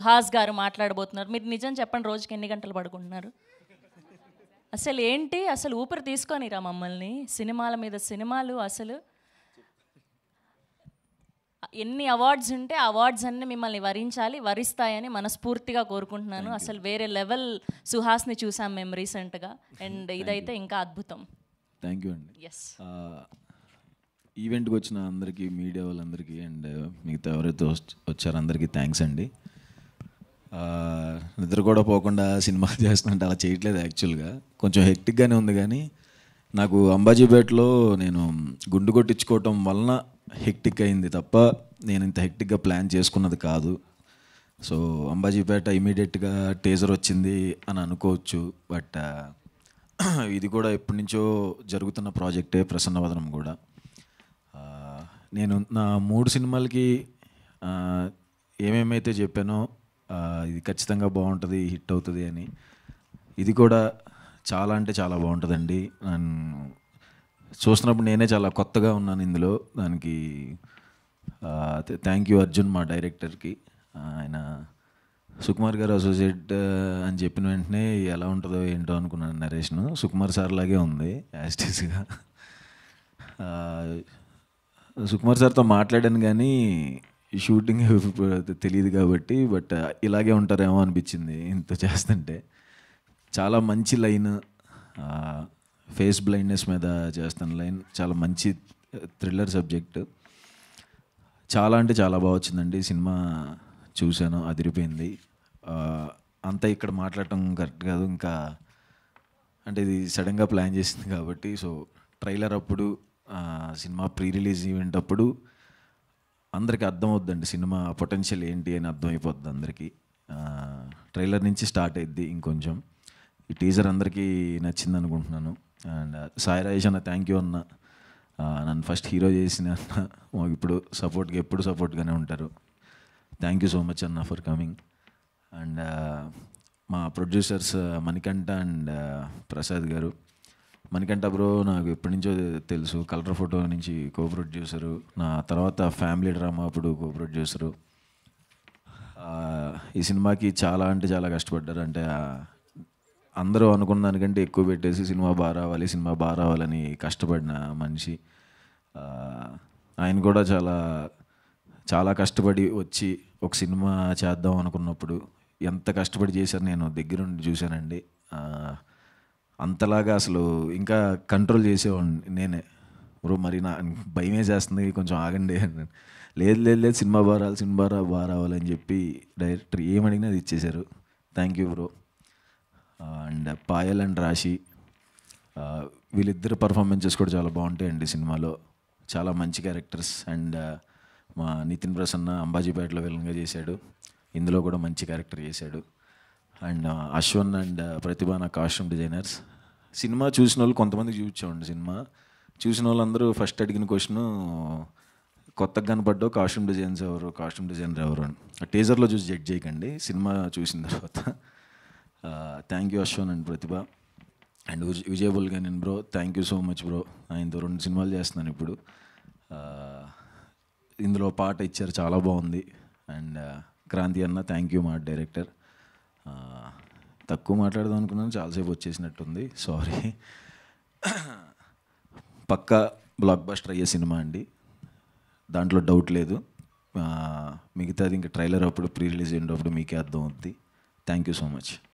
సుహాస్ గారు మాట్లాడబోతున్నారు. మీరు నిజం చెప్పండి, రోజుకి ఎన్ని గంటలు పడుకుంటున్నారు? అసలు ఏంటి, అసలు ఊపిరి తీసుకొనిరా మమ్మల్ని? సినిమాల మీద సినిమాలు, అసలు ఎన్ని అవార్డ్స్ ఉంటే ఆ అవార్డ్స్ అన్నీ మిమ్మల్ని వరిస్తాయని మనస్ఫూర్తిగా కోరుకుంటున్నాను. అసలు వేరే లెవెల్ సుహాస్ని చూసాం మేము రీసెంట్గా, అండ్ ఇదైతే ఇంకా అద్భుతం. థ్యాంక్ యూ అండి. ఎస్, ఈవెంట్కి వచ్చిన అందరికీ, మీడియా వాళ్ళందరికీ అండ్ మిగతా ఎవరైతే వచ్చారో అందరికీ థ్యాంక్స్ అండి. నిద్ర కూడా పోకుండా సినిమా చేస్తున్నట్టు అలా చేయట్లేదు. యాక్చువల్గా కొంచెం హెక్టిక్గానే ఉంది, కానీ నాకు అంబాజీపేటలో నేను గుండు కొట్టించుకోవటం వలన హెక్టిక్ అయింది తప్ప నేను ఇంత హెక్టిక్గా ప్లాన్ చేసుకున్నది కాదు. సో అంబాజీపేట ఇమీడియట్గా టేజర్ వచ్చింది అని అనుకోవచ్చు. బట్ ఇది కూడా ఎప్పటి నుంచో జరుగుతున్న ప్రాజెక్టే, ప్రసన్నవదనం కూడా. నేను నా 3 సినిమాలకి ఏమేమైతే చెప్పానో ఇది ఖచ్చితంగా బాగుంటుంది, హిట్ అవుతుంది అని, ఇది కూడా చాలా అంటే చాలా బాగుంటుందండి. నన్ను చూస్తున్నప్పుడు నేనే చాలా కొత్తగా ఉన్నాను ఇందులో. దానికి థ్యాంక్ యూ అర్జున్, మా డైరెక్టర్కి. ఆయన సుకుమార్ గారు అసోసియేట్ అని చెప్పిన వెంటనే ఎలా ఉంటుందో ఏంటో అనుకున్నాను నరేష్ను. సుకుమార్ సార్ లాగే ఉంది యాస్టీస్గా. సుకుమార్ సార్తో మాట్లాడాను కానీ ఈ షూటింగ్ తెలియదు కాబట్టి, బట్ ఇలాగే ఉంటారేమో అనిపించింది ఇంత చేస్తుంటే. చాలా మంచి లైన్, ఫేస్ బ్లైండ్నెస్ మీద చేస్తున్న లైన్, చాలా మంచి థ్రిల్లర్ సబ్జెక్ట్. చాలా అంటే చాలా బాగా వచ్చిందండి. సినిమా చూశాను, అదిరిపోయింది. అంతా ఇక్కడ మాట్లాడటం కరెక్ట్ కాదు, ఇంకా అంటే ఇది సడన్గా ప్లాన్ చేసింది కాబట్టి. సో ట్రైలర్ అప్పుడు, సినిమా ప్రీ రిలీజ్ ఈవెంట్ అప్పుడు అందరికీ అర్థమవుద్దండి సినిమా పొటెన్షియల్ ఏంటి అని అర్థమైపోద్ది అందరికీ. ట్రైలర్ నుంచి స్టార్ట్ అయ్యిద్ది ఇంకొంచెం. ఈ టీజర్ అందరికీ నచ్చింది అనుకుంటున్నాను. అండ్ సాయి రాజేష్ అన్న, థ్యాంక్ యూ అన్న. నన్ను ఫస్ట్ హీరో చేసిన అన్న, మాకు ఇప్పుడు ఎప్పుడు సపోర్ట్గానే ఉంటారు. థ్యాంక్ యూ సో మచ్ అన్న ఫర్ కమింగ్. అండ్ మా ప్రొడ్యూసర్స్ మణికంఠ అండ్ ప్రసాద్ గారు. మణికంఠ బ్రో నాకు ఎప్పటి నుంచో తెలుసు, కలర్ ఫోటో నుంచి కో ప్రొడ్యూసరు, నా తర్వాత ఫ్యామిలీ డ్రామా అప్పుడు కో ప్రొడ్యూసరు. ఈ సినిమాకి చాలా అంటే చాలా కష్టపడ్డారు. అంటే అందరూ అనుకున్న దానికంటే ఎక్కువ పెట్టేసి సినిమా బాగా రావాలని కష్టపడిన మనిషి. ఆయన కూడా చాలా చాలా కష్టపడి వచ్చి ఒక సినిమా చేద్దాం అనుకున్నప్పుడు ఎంత కష్టపడి చేశారు నేను దగ్గరుండి చూశానండి. అంతలాగా అసలు ఇంకా కంట్రోల్ చేసేవాడిని నేనే. బ్రో మరి నా భయం వేసేస్తుంది, కొంచెం ఆగండి అని. లేదు సినిమా బాగా రావాలని చెప్పి డైరెక్టర్ ఏమడిగినా అది ఇచ్చేశారు. Thank you bro. And Payal and రాశి, వీళ్ళిద్దరు పర్ఫార్మెన్సెస్ కూడా చాలా బాగుంటాయండి సినిమాలో. చాలా మంచి క్యారెక్టర్స్. అండ్ మా నితిన్ ప్రసన్న అంబాజీపేటలో విలన్గా చేశాడు, ఇందులో కూడా మంచి క్యారెక్టర్ చేశాడు. అండ్ అశ్వన్ అండ్ ప్రతిభ నా కాస్ట్యూమ్ డిజైనర్స్. సినిమా చూసిన వాళ్ళు కొంతమందికి చూపించామండి. సినిమా చూసిన వాళ్ళందరూ ఫస్ట్ అడిగిన క్వశ్చన్, కొత్తగా కనపడ్డావు కాస్ట్యూమ్ డిజైనర్ ఎవరు అని. టీజర్లో చూసి జడ్జ్ చేయకండి, సినిమా చూసిన తర్వాత. Thank you Ashwin and Prathibha. And విజయబుల్గా నేను bro, thank you so much bro. ఆయనతో 2 సినిమాలు చేస్తున్నాను ఇప్పుడు. ఇందులో పాట ఇచ్చారు, చాలా బాగుంది. అండ్ క్రాంతి అన్న, థ్యాంక్ యూ మా డైరెక్టర్. తక్కువ మాట్లాడదాం అనుకున్నాను, చాలాసేపు వచ్చేసినట్టుంది, సారీ. పక్కా బ్లాక్ బస్టర్ అయ్యే సినిమా అండి, దాంట్లో డౌట్ లేదు. మిగతాది ఇంకా ట్రైలర్ అప్పుడు, ప్రీ రిలీజ్ అయినప్పుడు మీకే అర్థం అవుద్ది. Thank you so much.